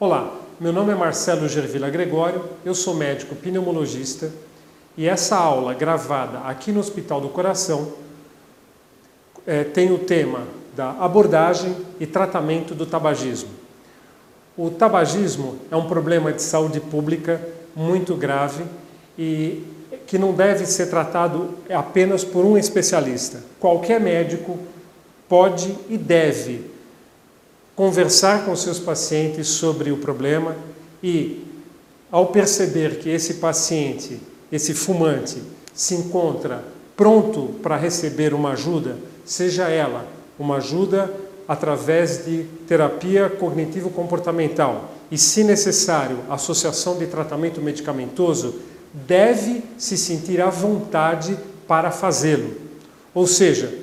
Olá, meu nome é Marcelo Gervila Gregório, eu sou médico pneumologista e essa aula gravada aqui no Hospital do Coração tem o tema da abordagem e tratamento do tabagismo. O tabagismo é um problema de saúde pública muito grave e que não deve ser tratado apenas por um especialista. Qualquer médico pode e deve conversar com seus pacientes sobre o problema e, ao perceber que esse paciente, esse fumante, se encontra pronto para receber uma ajuda, seja ela uma ajuda através de terapia cognitivo-comportamental e, se necessário, associação de tratamento medicamentoso, deve se sentir à vontade para fazê-lo. Ou seja,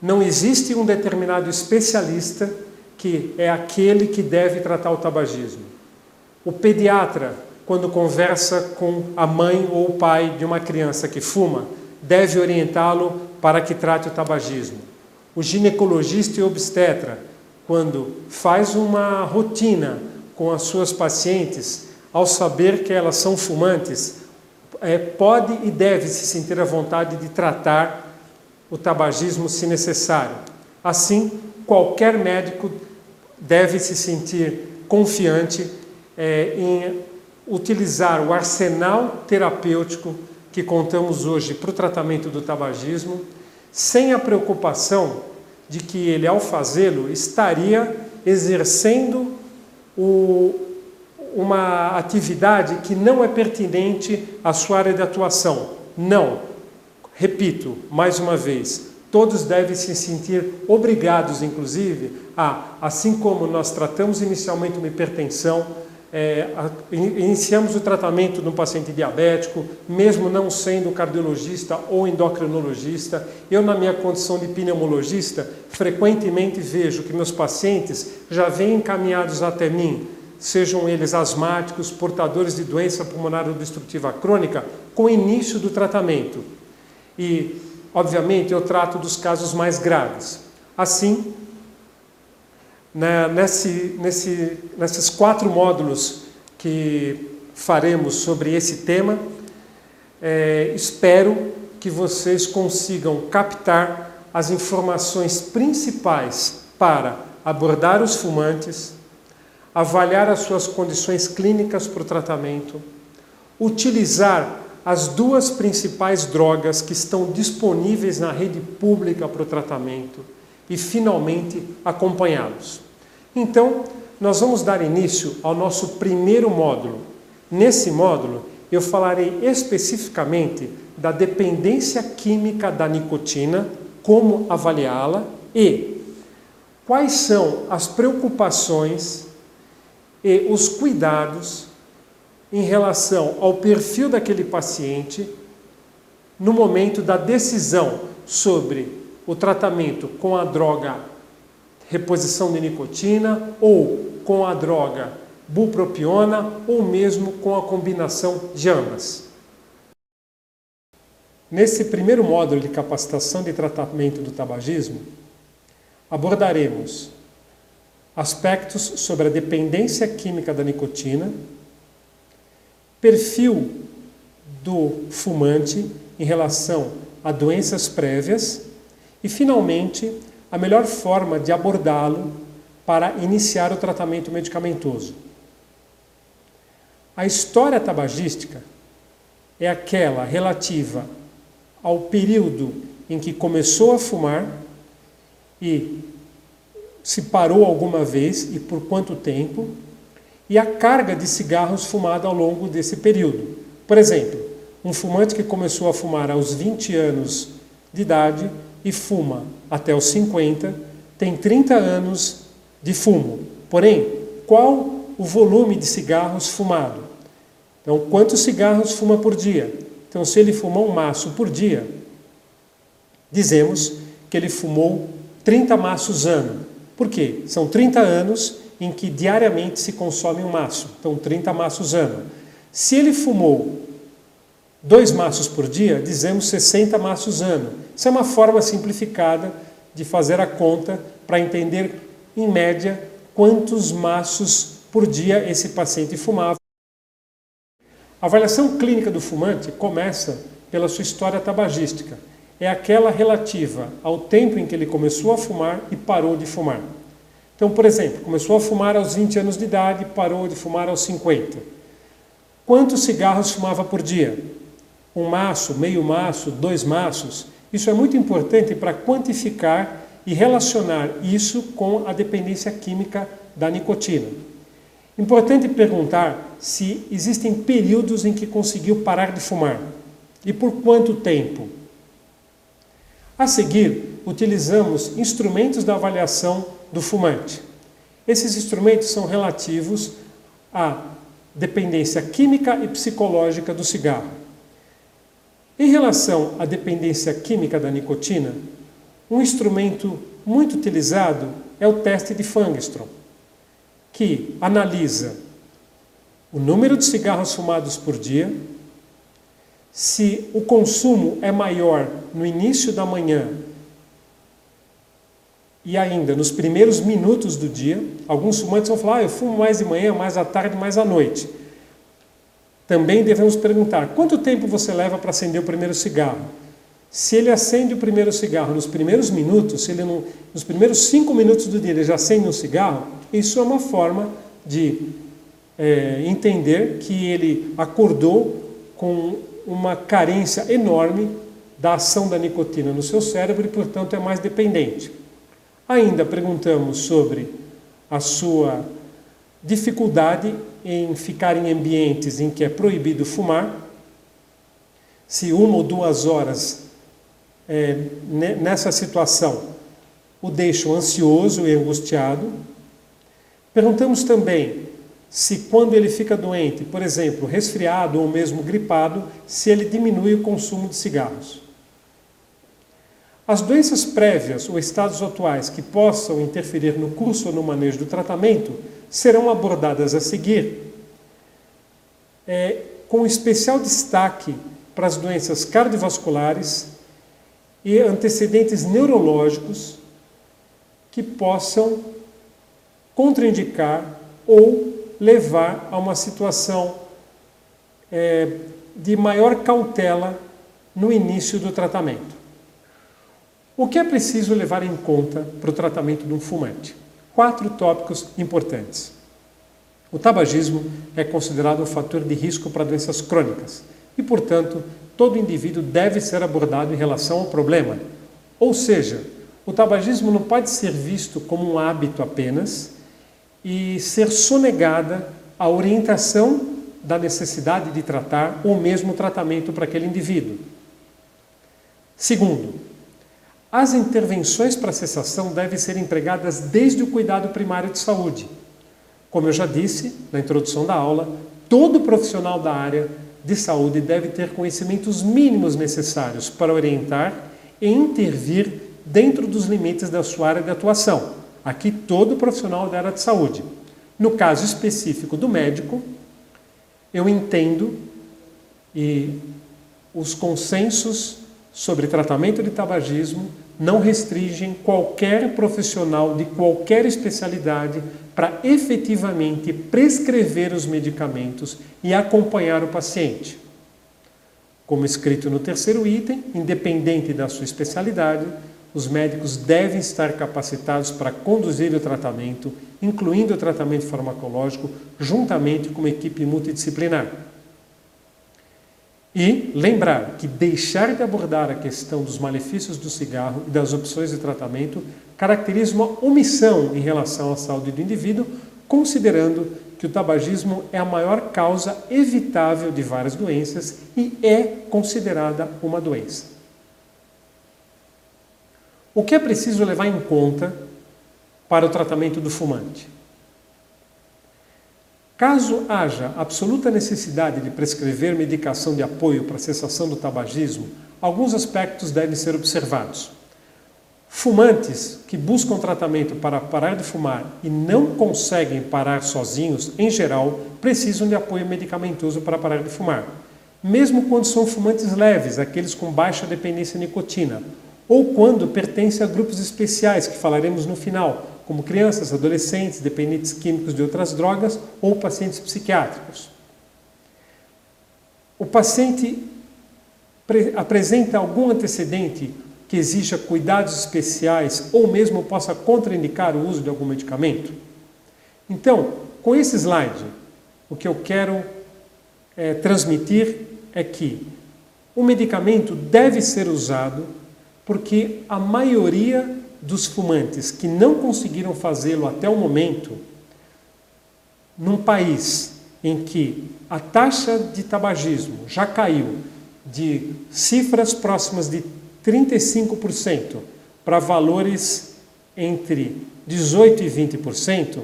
não existe um determinado especialista que é aquele que deve tratar o tabagismo. O pediatra, quando conversa com a mãe ou o pai de uma criança que fuma, deve orientá-lo para que trate o tabagismo. O ginecologista e obstetra, quando faz uma rotina com as suas pacientes, ao saber que elas são fumantes, pode e deve se sentir à vontade de tratar o tabagismo se necessário. Assim, qualquer médico deve se sentir confiante em utilizar o arsenal terapêutico que contamos hoje para o tratamento do tabagismo, sem a preocupação de que ele, ao fazê-lo, estaria exercendo uma atividade que não é pertinente à sua área de atuação. Não. Repito, mais uma vez, todos devem se sentir obrigados, inclusive, assim como nós tratamos inicialmente uma hipertensão, iniciamos o tratamento de um paciente diabético, mesmo não sendo cardiologista ou endocrinologista. Eu, na minha condição de pneumologista, frequentemente vejo que meus pacientes já vêm encaminhados até mim, sejam eles asmáticos, portadores de doença pulmonar obstrutiva crônica, com o início do tratamento. E, obviamente, eu trato dos casos mais graves. Assim, nesses 4 módulos que faremos sobre esse tema, espero que vocês consigam captar as informações principais para abordar os fumantes, avaliar as suas condições clínicas para o tratamento, utilizar as 2 principais drogas que estão disponíveis na rede pública para o tratamento e, finalmente, acompanhá-los. Então, nós vamos dar início ao nosso primeiro módulo. Nesse módulo, eu falarei especificamente da dependência química da nicotina, como avaliá-la e quais são as preocupações e os cuidados em relação ao perfil daquele paciente no momento da decisão sobre o tratamento com a droga reposição de nicotina ou com a droga bupropiona ou mesmo com a combinação de ambas. Nesse primeiro módulo de capacitação de tratamento do tabagismo, abordaremos aspectos sobre a dependência química da nicotina, perfil do fumante em relação a doenças prévias e, finalmente, a melhor forma de abordá-lo para iniciar o tratamento medicamentoso. A história tabagística é aquela relativa ao período em que começou a fumar e se parou alguma vez e por quanto tempo, e a carga de cigarros fumada ao longo desse período. Por exemplo, um fumante que começou a fumar aos 20 anos de idade e fuma até os 50, tem 30 anos de fumo. Porém, qual o volume de cigarros fumado? Então, quantos cigarros fuma por dia? Então, se ele fuma um maço por dia, dizemos que ele fumou 30 maços ano. Por quê? São 30 anos em que diariamente se consome um maço. Então, 30 maços ano. Se ele fumou 2 maços por dia, dizemos 60 maços ano. Isso é uma forma simplificada de fazer a conta para entender, em média, quantos maços por dia esse paciente fumava. A avaliação clínica do fumante começa pela sua história tabagística. É aquela relativa ao tempo em que ele começou a fumar e parou de fumar. Então, por exemplo, começou a fumar aos 20 anos de idade e parou de fumar aos 50. Quantos cigarros fumava por dia? Um maço, meio maço, 2 maços? Isso é muito importante para quantificar e relacionar isso com a dependência química da nicotina. Importante perguntar se existem períodos em que conseguiu parar de fumar e por quanto tempo. A seguir, utilizamos instrumentos da avaliação do fumante. Esses instrumentos são relativos à dependência química e psicológica do cigarro. Em relação à dependência química da nicotina, um instrumento muito utilizado é o teste de Fangstrom, que analisa o número de cigarros fumados por dia, se o consumo é maior no início da manhã e ainda nos primeiros minutos do dia. Alguns fumantes vão falar, eu fumo mais de manhã, mais à tarde, mais à noite. Também devemos perguntar, quanto tempo você leva para acender o primeiro cigarro? Se ele acende o primeiro cigarro nos primeiros minutos, se ele nos primeiros 5 minutos do dia ele já acende um cigarro, isso é uma forma de entender que ele acordou com uma carência enorme da ação da nicotina no seu cérebro e, portanto, é mais dependente. Ainda perguntamos sobre a sua dificuldade em ficar em ambientes em que é proibido fumar, se 1 ou 2 horas nessa situação o deixam ansioso e angustiado. Perguntamos também se quando ele fica doente, por exemplo, resfriado ou mesmo gripado, se ele diminui o consumo de cigarros. As doenças prévias ou estados atuais que possam interferir no curso ou no manejo do tratamento serão abordadas a seguir, com especial destaque para as doenças cardiovasculares e antecedentes neurológicos que possam contraindicar ou levar a uma situação de maior cautela no início do tratamento. O que é preciso levar em conta para o tratamento de um fumante? 4 tópicos importantes. O tabagismo é considerado um fator de risco para doenças crônicas e, portanto, todo indivíduo deve ser abordado em relação ao problema. Ou seja, o tabagismo não pode ser visto como um hábito apenas e ser sonegada a orientação da necessidade de tratar ou mesmo tratamento para aquele indivíduo. Segundo, as intervenções para a cessação devem ser empregadas desde o cuidado primário de saúde. Como eu já disse na introdução da aula, todo profissional da área de saúde deve ter conhecimentos mínimos necessários para orientar e intervir dentro dos limites da sua área de atuação. Aqui, todo profissional da área de saúde. No caso específico do médico, eu entendo e os consensos sobre tratamento de tabagismo não restringem qualquer profissional de qualquer especialidade para efetivamente prescrever os medicamentos e acompanhar o paciente. Como escrito no 3º item, independente da sua especialidade, os médicos devem estar capacitados para conduzir o tratamento, incluindo o tratamento farmacológico, juntamente com uma equipe multidisciplinar. E lembrar que deixar de abordar a questão dos malefícios do cigarro e das opções de tratamento caracteriza uma omissão em relação à saúde do indivíduo, considerando que o tabagismo é a maior causa evitável de várias doenças e é considerada uma doença. O que é preciso levar em conta para o tratamento do fumante? Caso haja absoluta necessidade de prescrever medicação de apoio para a cessação do tabagismo, alguns aspectos devem ser observados. Fumantes que buscam tratamento para parar de fumar e não conseguem parar sozinhos, em geral, precisam de apoio medicamentoso para parar de fumar. Mesmo quando são fumantes leves, aqueles com baixa dependência à nicotina, ou quando pertencem a grupos especiais, que falaremos no final, como crianças, adolescentes, dependentes químicos de outras drogas ou pacientes psiquiátricos. O paciente apresenta algum antecedente que exija cuidados especiais ou mesmo possa contraindicar o uso de algum medicamento? Então, com esse slide, o que eu quero transmitir é que o medicamento deve ser usado porque a maioria dos fumantes que não conseguiram fazê-lo até o momento, num país em que a taxa de tabagismo já caiu de cifras próximas de 35% para valores entre 18% e 20%,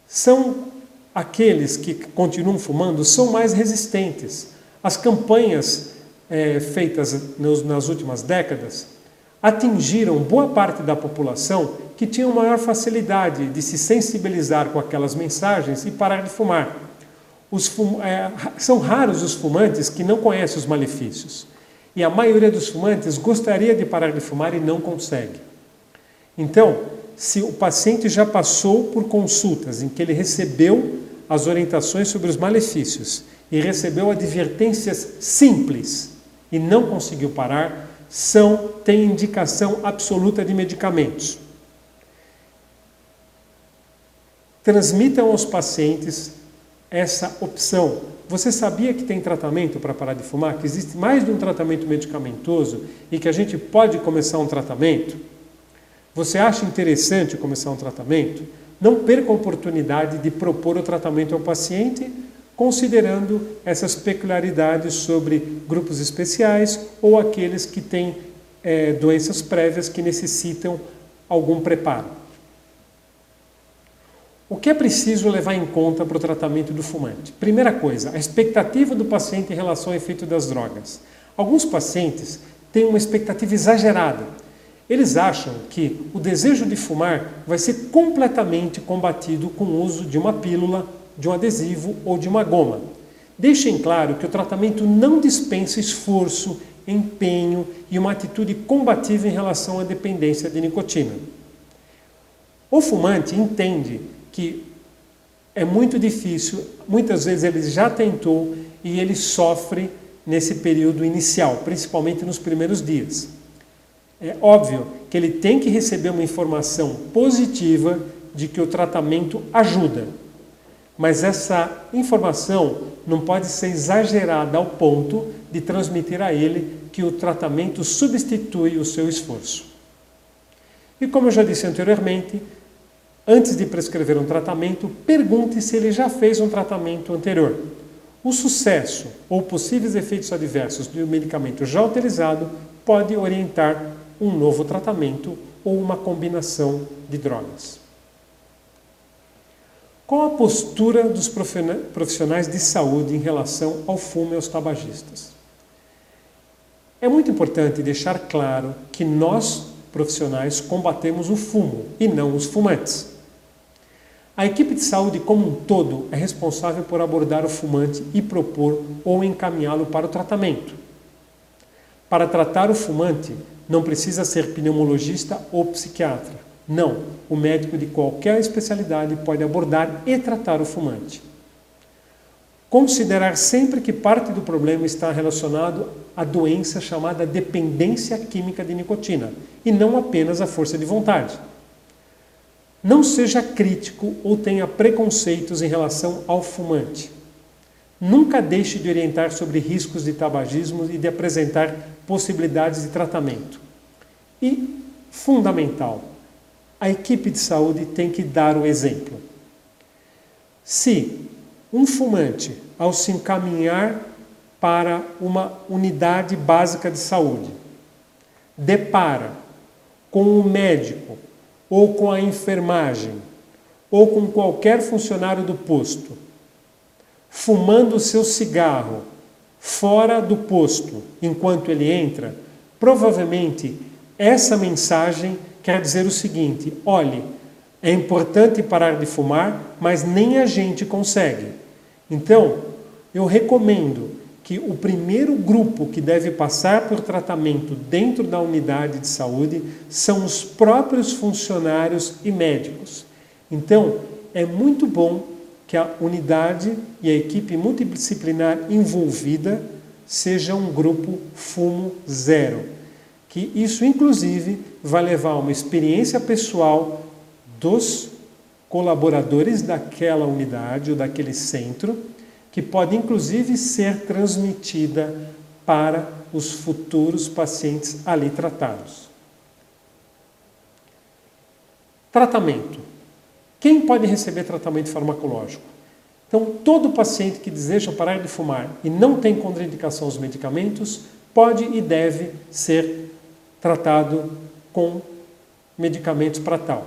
são aqueles que continuam fumando, são mais resistentes. As campanhas feitas nas últimas décadas atingiram boa parte da população que tinha maior facilidade de se sensibilizar com aquelas mensagens e parar de fumar. São raros os fumantes que não conhecem os malefícios. E a maioria dos fumantes gostaria de parar de fumar e não consegue. Então, se o paciente já passou por consultas em que ele recebeu as orientações sobre os malefícios e recebeu advertências simples e não conseguiu parar, tem indicação absoluta de medicamentos. Transmitam aos pacientes essa opção. Você sabia que tem tratamento para parar de fumar? Que existe mais de um tratamento medicamentoso e que a gente pode começar um tratamento? Você acha interessante começar um tratamento? Não perca a oportunidade de propor o tratamento ao paciente, considerando essas peculiaridades sobre grupos especiais ou aqueles que têm doenças prévias que necessitam algum preparo. O que é preciso levar em conta para o tratamento do fumante? Primeira coisa, a expectativa do paciente em relação ao efeito das drogas. Alguns pacientes têm uma expectativa exagerada. Eles acham que o desejo de fumar vai ser completamente combatido com o uso de uma pílula, de um adesivo ou de uma goma. Deixem claro que o tratamento não dispensa esforço, empenho e uma atitude combativa em relação à dependência de nicotina. O fumante entende que é muito difícil, muitas vezes ele já tentou e ele sofre nesse período inicial, principalmente nos primeiros dias. É óbvio que ele tem que receber uma informação positiva de que o tratamento ajuda, mas essa informação não pode ser exagerada ao ponto de transmitir a ele que o tratamento substitui o seu esforço. E como eu já disse anteriormente, antes de prescrever um tratamento, pergunte se ele já fez um tratamento anterior. O sucesso ou possíveis efeitos adversos do medicamento já utilizado pode orientar um novo tratamento ou uma combinação de drogas. Qual a postura dos profissionais de saúde em relação ao fumo e aos tabagistas? É muito importante deixar claro que nós, profissionais, combatemos o fumo e não os fumantes. A equipe de saúde como um todo é responsável por abordar o fumante e propor ou encaminhá-lo para o tratamento. Para tratar o fumante, não precisa ser pneumologista ou psiquiatra. Não, o médico de qualquer especialidade pode abordar e tratar o fumante. Considerar sempre que parte do problema está relacionado à doença chamada dependência química de nicotina e não apenas à força de vontade. Não seja crítico ou tenha preconceitos em relação ao fumante. Nunca deixe de orientar sobre riscos de tabagismo e de apresentar possibilidades de tratamento. E, fundamental, a equipe de saúde tem que dar o exemplo. Se um fumante, ao se encaminhar para uma unidade básica de saúde, depara com o médico, ou com a enfermagem, ou com qualquer funcionário do posto, fumando o seu cigarro fora do posto enquanto ele entra, provavelmente essa mensagem quer dizer o seguinte: olhe, é importante parar de fumar, mas nem a gente consegue. Então, eu recomendo que o primeiro grupo que deve passar por tratamento dentro da unidade de saúde são os próprios funcionários e médicos. Então, é muito bom que a unidade e a equipe multidisciplinar envolvida seja um grupo fumo zero. Que isso, inclusive, vai levar a uma experiência pessoal dos colaboradores daquela unidade ou daquele centro, que pode, inclusive, ser transmitida para os futuros pacientes ali tratados. Tratamento. Quem pode receber tratamento farmacológico? Então, todo paciente que deseja parar de fumar e não tem contraindicação aos medicamentos, pode e deve ser tratado com medicamentos para tal.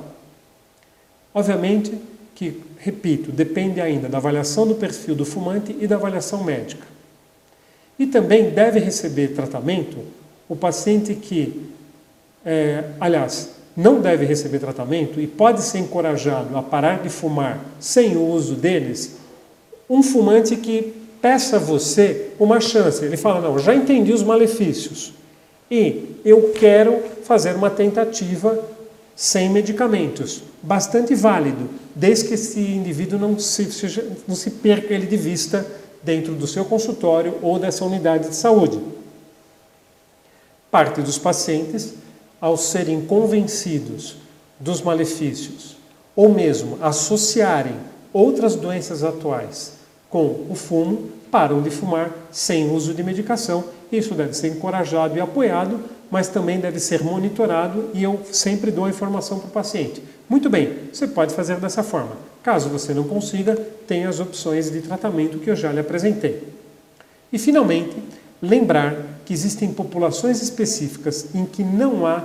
Obviamente que, repito, depende ainda da avaliação do perfil do fumante e da avaliação médica. E também deve receber tratamento o paciente que, não deve receber tratamento e pode ser encorajado a parar de fumar sem o uso deles, um fumante que peça a você uma chance. Ele fala, não, já entendi os malefícios e eu quero fazer uma tentativa sem medicamentos. Bastante válido, desde que esse indivíduo não se perca ele de vista dentro do seu consultório ou dessa unidade de saúde. Parte dos pacientes, ao serem convencidos dos malefícios, ou mesmo associarem outras doenças atuais com o fumo, param de fumar sem uso de medicação. Isso deve ser encorajado e apoiado, mas também deve ser monitorado e eu sempre dou a informação para o paciente. Muito bem, você pode fazer dessa forma. Caso você não consiga, tem as opções de tratamento que eu já lhe apresentei. E, finalmente, lembrar que existem populações específicas em que não há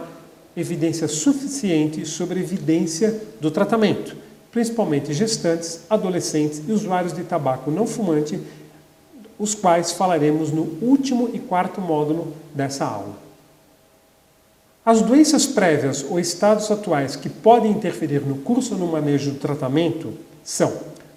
evidência suficiente sobre a evidência do tratamento, principalmente gestantes, adolescentes e usuários de tabaco não fumante, os quais falaremos no último e quarto módulo dessa aula. As doenças prévias ou estados atuais que podem interferir no curso ou no manejo do tratamento são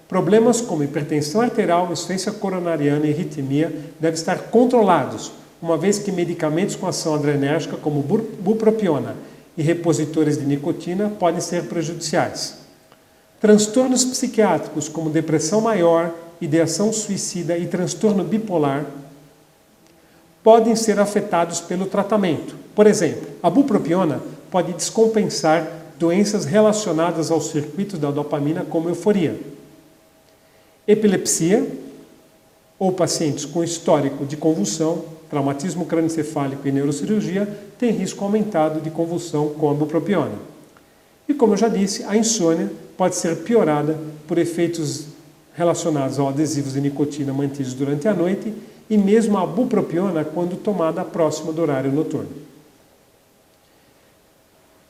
problemas como hipertensão arterial, insuficiência coronariana e arritmia devem estar controlados, uma vez que medicamentos com ação adrenérgica como bupropiona e repositores de nicotina podem ser prejudiciais. Transtornos psiquiátricos como depressão maior, ideação suicida e transtorno bipolar podem ser afetados pelo tratamento. Por exemplo, a bupropiona pode descompensar doenças relacionadas aos circuitos da dopamina, como euforia. Epilepsia, ou pacientes com histórico de convulsão, traumatismo crânioencefálico e neurocirurgia, têm risco aumentado de convulsão com a bupropiona. E como eu já disse, a insônia pode ser piorada por efeitos relacionados aos adesivos de nicotina mantidos durante a noite e mesmo a bupropiona quando tomada próxima do horário noturno.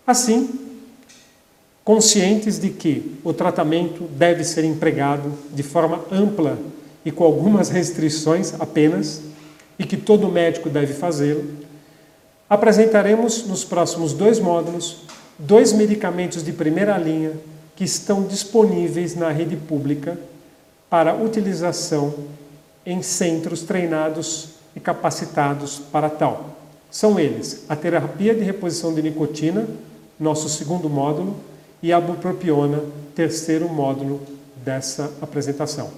Assim, conscientes de que o tratamento deve ser empregado de forma ampla e com algumas restrições apenas, e que todo médico deve fazê-lo, apresentaremos nos próximos 2 módulos 2 medicamentos de primeira linha que estão disponíveis na rede pública para utilização em centros treinados e capacitados para tal. São eles a terapia de reposição de nicotina, nosso 2º módulo, e a bupropiona, 3º módulo dessa apresentação.